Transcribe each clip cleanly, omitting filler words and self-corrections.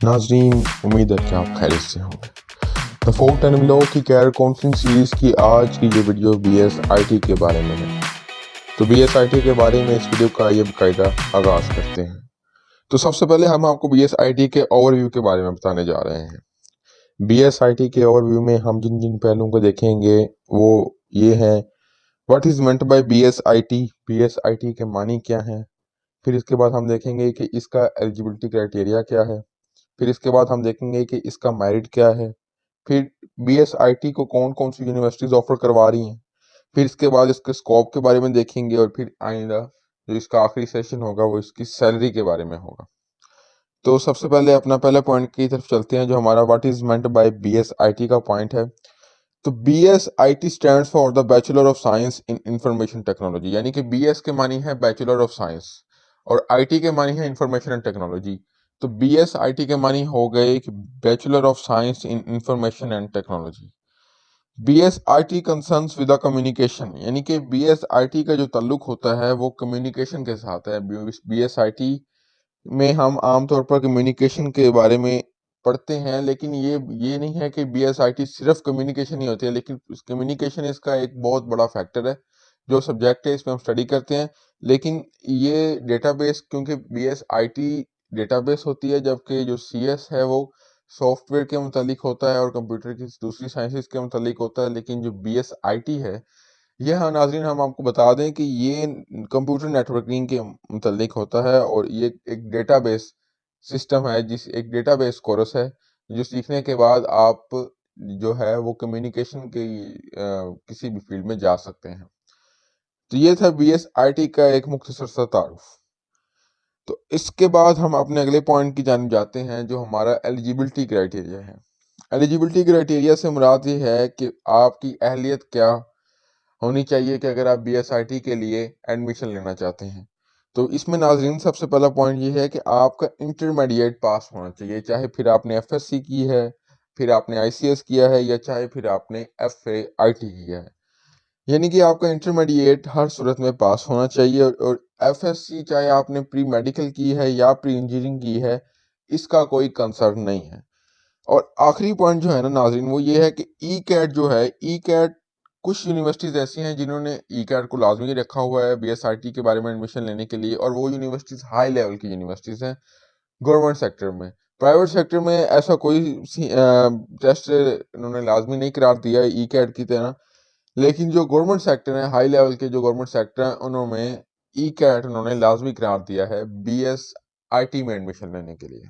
ناظرین، امید ہے کہ آپ خیریت سے ہوں گے۔ دا فوک ٹین لاء کی کیریئر کانفرنس سیریز کی آج کی یہ video B S I T کے بارے میں ہے۔ تو بی ایس آئی ٹی کے بارے میں اس ویڈیو کا یہ باقاعدہ آغاز کرتے ہیں۔ تو سب سے پہلے ہم آپ کو بی ایس آئی ٹی کے اوور ویو کے بارے میں بتانے جا رہے ہیں۔ بی ایس آئی ٹی کے اوور ویو میں ہم جن پہلوؤں کو دیکھیں گے وہ یہ ہیں: what is meant by B S I T, B S I T کے معنی کیا ہیں۔ پھر اس کے بعد ہم دیکھیں گے کہ اس کا ایلیجیبلٹی کرائٹیریا کیا ہے۔ پھر اس کے بعد ہم دیکھیں گے کہ اس کا میرٹ کیا ہے۔ پھر بی ایس آئی ٹی کو کون کون سی یونیورسٹیز آفر کروا رہی ہیں۔ پھر اس کے بعد اس کے اسکوپ کے بارے میں دیکھیں گے، اور پھر آئندہ جو اس کا آخری سیشن ہوگا وہ اس کی سیلری کے بارے میں ہوگا۔ تو سب سے پہلے اپنا پہلا پوائنٹ کی طرف چلتے ہیں جو ہمارا what is meant by B S I T کا پوائنٹ ہے۔ تو B S I T stands for the bachelor of science in information technology, یعنی کہ بی ایس کے معنی ہے بیچلر آف سائنس اور آئی ٹی کے معنی ہے انفارمیشن اینڈ ٹیکنالوجی۔ تو بی ایس آئی ٹی کے معنی ہو گئے کہ bachelor of science in information and technology. B S I T concerns with communication, یعنی کہ بی ایس آئی ٹی کا جو تعلق ہوتا ہے وہ کمیونیکیشن کے ساتھ ہے۔ بی ایس آئی ٹی میں ہم عام طور پر کمیونیکیشن کے بارے میں پڑھتے ہیں، لیکن یہ نہیں ہے کہ بی ایس آئی ٹی صرف کمیونیکیشن ہی ہوتی ہے، لیکن کمیونیکیشن اس کا ایک بہت بڑا فیکٹر ہے جو سبجیکٹ ہے، اس میں ہم اسٹڈی کرتے ہیں۔ لیکن یہ ڈیٹا بیس، کیونکہ B S I T data base ہوتی ہے، جبکہ جو سی ایس ہے وہ سافٹ ویئر کے متعلق ہوتا ہے اور کمپیوٹر کی دوسری سائنسز کے متعلق ہوتا ہے۔ لیکن جو بی ایس آئی ٹی ہے یہ ناظرین ہم آپ کو بتا دیں کہ یہ کمپیوٹر نیٹورکنگ کے متعلق ہوتا ہے، اور یہ ایک ڈیٹا بیس سسٹم ہے، ایک ڈیٹا بیس کورس ہے جو سیکھنے کے بعد آپ جو ہے وہ کمیونیکیشن کی کسی بھی فیلڈ میں جا سکتے ہیں۔ تو یہ تھا بی ایس آئی ٹی کا ایک مختصر سا تعارف۔ تو اس کے بعد ہم اپنے اگلے پوائنٹ کی جانب جاتے ہیں جو ہمارا ایلیجیبلٹی کرائٹیریا ہے۔ ایلیجیبلٹی کرائٹیریا سے مراد یہ ہے کہ آپ کی اہلیت کیا ہونی چاہیے کہ اگر آپ بی ایس آئی ٹی کے لیے ایڈمیشن لینا چاہتے ہیں۔ تو اس میں ناظرین سب سے پہلا پوائنٹ یہ ہے کہ آپ کا انٹرمیڈیٹ پاس ہونا چاہیے، چاہے پھر آپ نے ایف ایس سی کی ہے، پھر آپ نے آئی سی ایس کیا ہے، یا چاہے پھر آپ نے ایف اے آئی ٹی کیا ہے، یعنی کہ آپ کا انٹرمیڈیٹ ہر صورت میں پاس ہونا چاہیے۔ اور ایف ایس سی چاہے آپ نے پری میڈیکل کی ہے یا پری انجینئرنگ کی ہے، اس کا کوئی کنسرن نہیں ہے۔ اور آخری پوائنٹ جو ہے نا ناظرین وہ یہ ہے کہ ای کیٹ جو ہے، ای کیٹ کچھ یونیورسٹیز ایسی ہیں جنہوں نے ای کیٹ کو لازمی رکھا ہوا ہے بی ایس آئی ٹی کے بارے میں ایڈمیشن لینے کے لیے، اور وہ یونیورسٹیز ہائی لیول کی یونیورسٹیز ہیں گورنمنٹ سیکٹر میں۔ پرائیویٹ سیکٹر میں ایسا کوئی ٹیسٹ انہوں نے لازمی نہیں قرار دیا ہے ای کیٹ کی طرح، لیکن جو گورنمنٹ سیکٹر ہیں، ہائی لیول کے جو گورنمنٹ سیکٹر ہیں، انہوں میں ای کیٹ انہوں نے لازمی قرار دیا ہے بی ایس آئی ٹی میں ایڈمیشن لینے کے لیے۔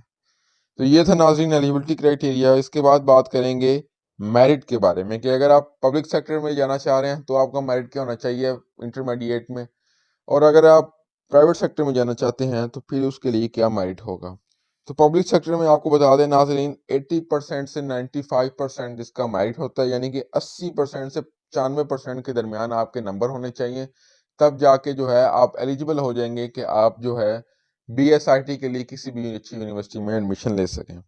تو یہ تھا ناظرین ایلیجیبلٹی کرائٹیریا۔ اس کے بعد بات کریں گے میرٹ کے بارے میں کہ اگر آپ پبلک سیکٹر میں جانا چاہ رہے ہیں تو آپ کا میرٹ کیا ہونا چاہیے انٹرمیڈیٹ میں، اور اگر آپ پرائیویٹ سیکٹر میں جانا چاہتے ہیں تو پھر اس کے لیے کیا میرٹ ہوگا۔ تو پبلک سیکٹر میں آپ کو بتا دیں ناظرین 80% سے 95% اس کا میرٹ ہوتا ہے، یعنی کہ 80% سے 95% کے درمیان آپ کے نمبر ہونے چاہیے، تب جا کے جو ہے آپ ایلیجیبل ہو جائیں گے کہ آپ جو ہے بی ایس آئی ٹی کے لیے کسی بھی اچھی یونیورسٹی میں ایڈمیشن لے سکیں۔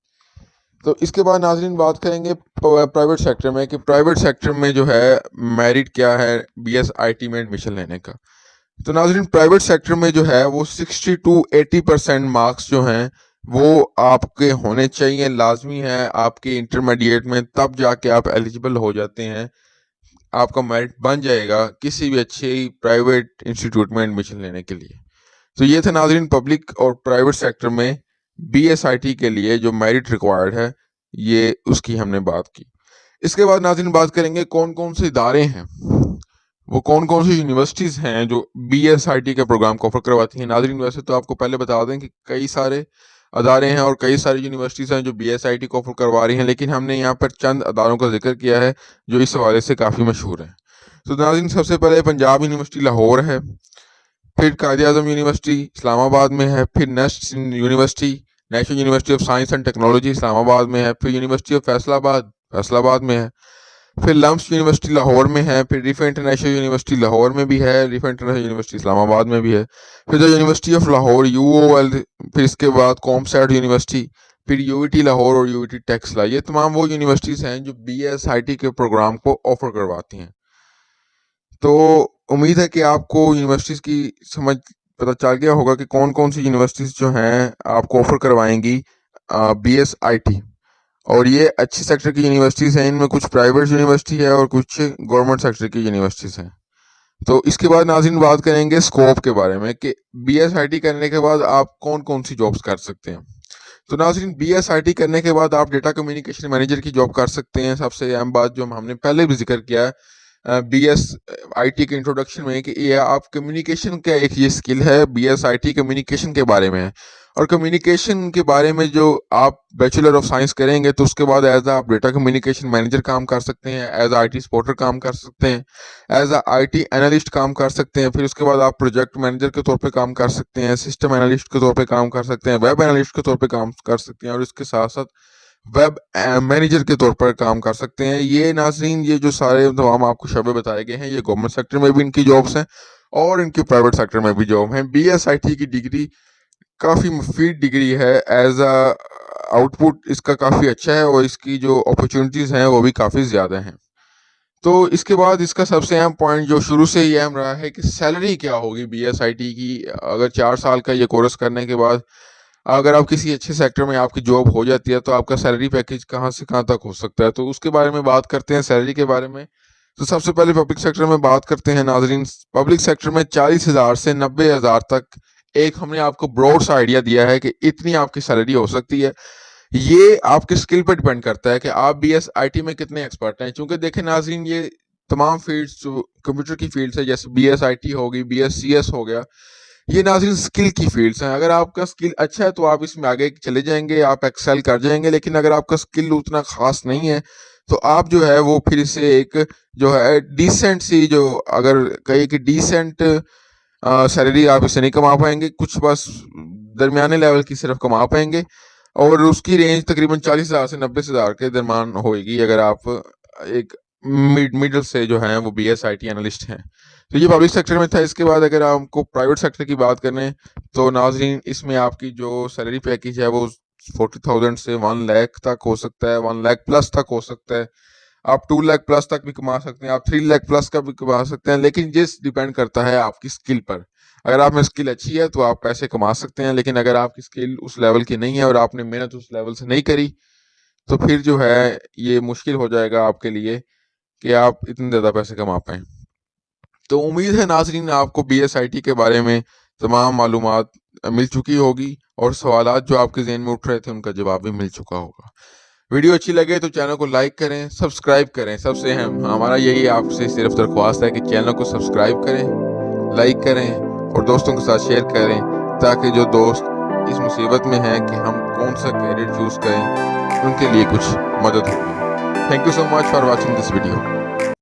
تو اس کے بعد ناظرین بات کریں گے پرائیویٹ سیکٹر میں کہ پرائیویٹ سیکٹر میں جو ہے میرٹ کیا ہے بی ایس آئی ٹی میں ایڈمیشن لینے کا۔ تو ناظرین پرائیویٹ سیکٹر میں جو ہے وہ 60 to 80% مارکس جو ہیں وہ آپ کے ہونے چاہیے، لازمی ہے آپ کے انٹرمیڈیٹ میں، تب جا کے آپ ایلیجیبل ہو جاتے ہیں، آپ کا میرٹ بن جائے گا کسی بھی اچھی پرائیویٹ انسٹیٹیوٹ میں ایڈمیشن لینے کے لیے۔ تو یہ تھا ناظرین پبلک اور پرائیویٹ سیکٹر میں بی ایس آئی ٹی کے لیے جو میرٹ ریکوائرڈ ہے، یہ اس کی ہم نے بات کی۔ اس کے بعد ناظرین بات کریں گے کون کون سے ادارے ہیں، وہ کون کون سی یونیورسٹیز ہیں جو بی ایس آئی ٹی کے پروگرام کو آفر کرواتی ہیں۔ ناظرین ویسے تو آپ کو پہلے بتا دیں کہ کئی سارے ادارے ہیں اور کئی ساری یونیورسٹیز ہیں جو بی ایس آئی ٹی کو آفر کروا رہی ہیں، لیکن ہم نے یہاں پر چند اداروں کا ذکر کیا ہے جو اس حوالے سے کافی مشہور ہیں۔ تو ناظرین سب سے پہلے پنجاب یونیورسٹی لاہور ہے، پھر قائد اعظم یونیورسٹی اسلام آباد میں ہے، پھر NUST university National University of Science and Technology Islamabad میں ہے، پھر یونیورسٹی آف فیصل آباد میں ہے، پھر لمس یونیورسٹی لاہور میں ہے، پھر ریفا انٹرنیشنل یونیورسٹی لاہور میں بھی ہے، ریفا انٹرنیشنل یونیورسٹی اسلام آباد میں بھی ہے، پھر the University of Lahore U O L, پھر اس کے بعد کوم سیٹ یونیورسٹی، پھر یو ای ٹی لاہور اور یو ای ٹی ٹیکسلا۔ یہ تمام وہ یونیورسٹیز ہیں جو بی ایس آئی ٹی کے پروگرام کو آفر کرواتی ہیں۔ تو امید ہے کہ آپ کو یونیورسٹیز کی سمجھ پتہ چل گیا ہوگا کہ کون کون سی یونیورسٹیز جو ہیں آپ کو آفر کروائیں گی BSIT, اور یہ اچھی سیکٹر کی یونیورسٹیز ہیں. ان میں کچھ پرائیویٹ یونیورسٹی ہے اور کچھ گورنمنٹ سیکٹر کی یونیورسٹیز ہیں. تو اس کے بعد ناظرین بات کریں گے اسکوپ کے بارے میں کہ BSIT کرنے کے بعد آپ کون کون سی جابس کر سکتے ہیں. تو ناظرین BSIT کرنے کے بعد آپ ڈیٹا کمیونیکیشن مینیجر کی جاب کر سکتے ہیں. سب سے اہم بات جو ہم نے پہلے بھی ذکر کیا ہے BSIT کے انٹروڈکشن میں کہ یہ آپ کمیونیکیشن کا ایک یہ اسکل ہے. BSIT کمیونیکیشن کے بارے میں ہے، اور کمیونیکیشن کے بارے میں جو آپ بیچلر آف سائنس کریں گے تو اس کے بعد ایز آپ ڈیٹا کمیونیکیشن مینیجر کام کر سکتے ہیں، ایز IT سپورٹر کام کر سکتے ہیں، ایز IT اینالسٹ کام کر سکتے ہیں. پھر اس کے بعد آپ پروجیکٹ مینیجر کے طور پہ کام کر سکتے ہیں، سسٹم اینالسٹ کے طور پہ کام کر سکتے ہیں، ویب اینالسٹ کے طور پہ کام کر سکتے ہیں، اور اس کے ساتھ ساتھ ویب مینیجر کے طور پر کام کر سکتے ہیں. یہ ناظرین یہ جو سارے تمام آپ کو شعبے بتائے گئے ہیں یہ گورنمنٹ سیکٹر میں بھی ان کی جابس ہیں اور ان کی پرائیویٹ سیکٹر میں بھی جاب ہیں. BSIT کی ڈگری کافی مفید ڈگری ہے، ایز آؤٹ پٹ اس کا کافی اچھا ہے اور اس کی جو اپرچونیٹیز ہیں وہ بھی کافی زیادہ ہیں. تو اس کے بعد اس کا سب سے اہم پوائنٹ جو شروع سے ہی اہم رہا ہے کہ سیلری کیا ہوگی BSIT کی. اگر 4 سال کا یہ کورس کرنے کے بعد اگر آپ کسی اچھے سیکٹر میں آپ کی جاب ہو جاتی ہے تو آپ کا سیلری پیکیج کہاں سے کہاں تک ہو سکتا ہے. تو اس کے بارے میں بات کرتے ہیں سیلری کے بارے میں. تو سب سے پہلے پبلک سیکٹر میں بات کرتے ہیں ناظرین. پبلک سیکٹر میں 40,000 سے 90,000 تک ایک ہم نے آپ کو براڈ سا آئیڈیا دیا ہے کہ اتنی آپ کی سیلری ہو سکتی ہے. یہ آپ کے اسکل پہ ڈپینڈ کرتا ہے کہ آپ BSIT میں کتنے ایکسپرٹ ہیں. چونکہ دیکھیں ناظرین یہ تمام فیلڈس جو کمپیوٹر کی فیلڈس ہے جیسے BSIT ہوگی، BSCS ہو گیا، یہ ناظرین اسکل کی فیلڈس ہیں. اگر آپ کا اسکل اچھا ہے تو آپ اس میں آگے چلے جائیں گے، آپ ایکسل کر جائیں گے. لیکن اگر آپ کا اسکل اتنا خاص نہیں ہے تو آپ جو ہے وہ پھر سے ایک جو ہے ڈیسنٹ سی جو اگر کہیں کہ ڈیسنٹ سیلری آپ اسے نہیں کما پائیں گے، کچھ بس درمیانے لیول کی صرف کما پائیں گے، اور اس کی رینج تقریباً 40,000 سے 90,000 کے درمیان ہوئے گی اگر آپ ایک میڈل سے جو ہیں وہ BSIT اینالسٹ ہیں. تو یہ پبلک سیکٹر میں تھا. اس کے بعد اگر آپ کو پرائیویٹ سیکٹر کی بات کریں تو ناظرین اس میں آپ کی جو سیلری پیکیج ہے وہ 40,000 سے 1 لاکھ تک ہو سکتا ہے، 1 لاکھ پلس تک ہو سکتا ہے. آپ 2 لاکھ پلس تک بھی کما سکتے ہیں، آپ 3 لاکھ پلس کا بھی کما سکتے ہیں. لیکن جس ڈیپینڈ کرتا ہے آپ کی اسکل پر. اگر آپ میں اسکل اچھی ہے تو آپ پیسے کما سکتے ہیں، لیکن اگر آپ کی اسکل اس لیول کی نہیں ہے اور آپ نے محنت اس لیول سے نہیں کری تو پھر جو ہے یہ مشکل ہو جائے گا آپ کے لیے کہ آپ اتنے زیادہ پیسے کما پائیں. تو امید ہے ناظرین آپ کو BSIT کے بارے میں تمام معلومات مل چکی ہوگی اور سوالات جو آپ کے ذہن میں اٹھ رہے تھے ان کا جواب بھی مل چکا ہوگا. ویڈیو اچھی لگے تو چینل کو لائک کریں، سبسکرائب کریں. سب سے اہم ہمارا یہی آپ سے صرف درخواست ہے کہ چینل کو سبسکرائب کریں، لائک کریں اور دوستوں کے ساتھ شیئر کریں تاکہ جو دوست اس مصیبت میں ہیں کہ ہم کون سا کیریئر چوز کریں ان کے لیے کچھ مدد ہوگی. Thank you so much for watching this video.